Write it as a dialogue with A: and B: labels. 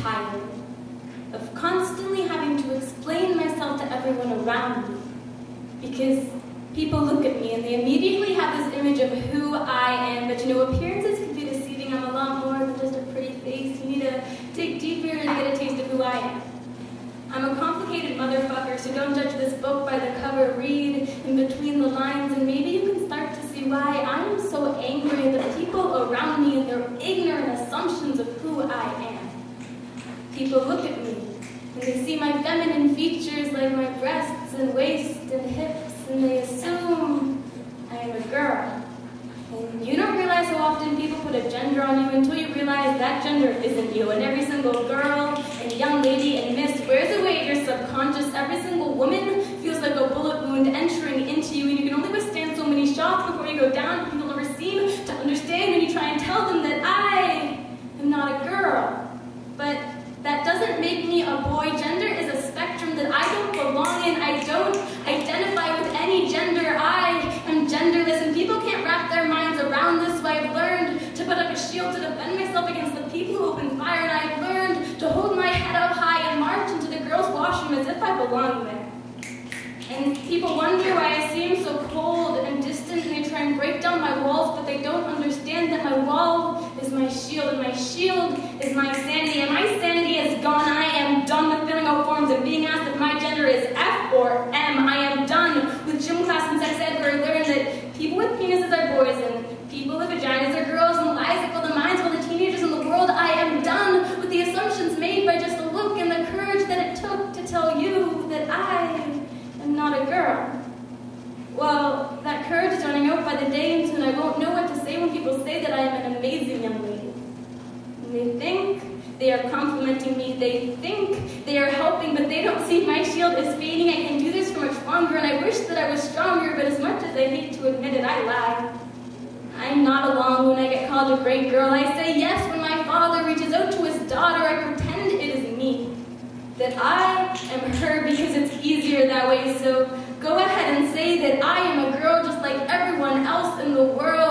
A: tired of constantly having to explain myself to everyone around me. Because people look at me and they immediately have this image of who I am, but you know, appearances can be deceiving. I'm a lot more than just a pretty face. You need to dig deeper and get a taste of who I am. I'm a complicated motherfucker, so don't judge this book by the cover. Read in between the lines, and maybe you can start to see why I am so angry at the people around me and their ignorant assumptions of who I am. People look at me, and they see my feminine features like my breasts and waist and hips, and they assume I am a girl. And you don't realize how often people put a gender on you until you realize that gender isn't you. And every single girl and young lady and miss wears away at your subconscious. Every single woman feels like a bullet wound entering into you, and you can only withstand so many shots before you go down. People never seem to understand when you try and tell them that I am not a girl. But that doesn't make me a boy. Gender is a spectrum that I don't belong in. I don't identify with any gender. I am genderless, and people can't wrap their minds around this. So I've learned to put up a shield to defend myself against the people who open fire, and I've learned to hold my head up high and march into the girls' washroom as if I belong there. And people wonder why I seem so cold and distant, and they try and break down my walls, but they don't understand that my wall is my shield, and my shield is my sanity, and my sanity is gone. I am done with filling out forms and being asked if my gender is F or M. I am done with gym class and sex ed, where I learned that people with penises are boys and people with vaginas are girls, and lies that fill the minds of all the teenagers in the world. I am done with the assumptions made by just a look and the courage that it took to tell you that I am not a girl. Well, that courage is running out by the day, and soon I won't know what to say when people say that I am an amazing young lady. And they think they are complimenting me, they think they are helping, but they don't see my shield is fading. I can do this for much longer, and I wish that I was stronger, but as much as I hate to admit it, I lie. I'm not alone when I get called a great girl. I say yes when my father reaches out to his daughter. I pretend it is me, that I am her because it's easier that way. So go ahead and say that I am a girl just like everyone else in the world.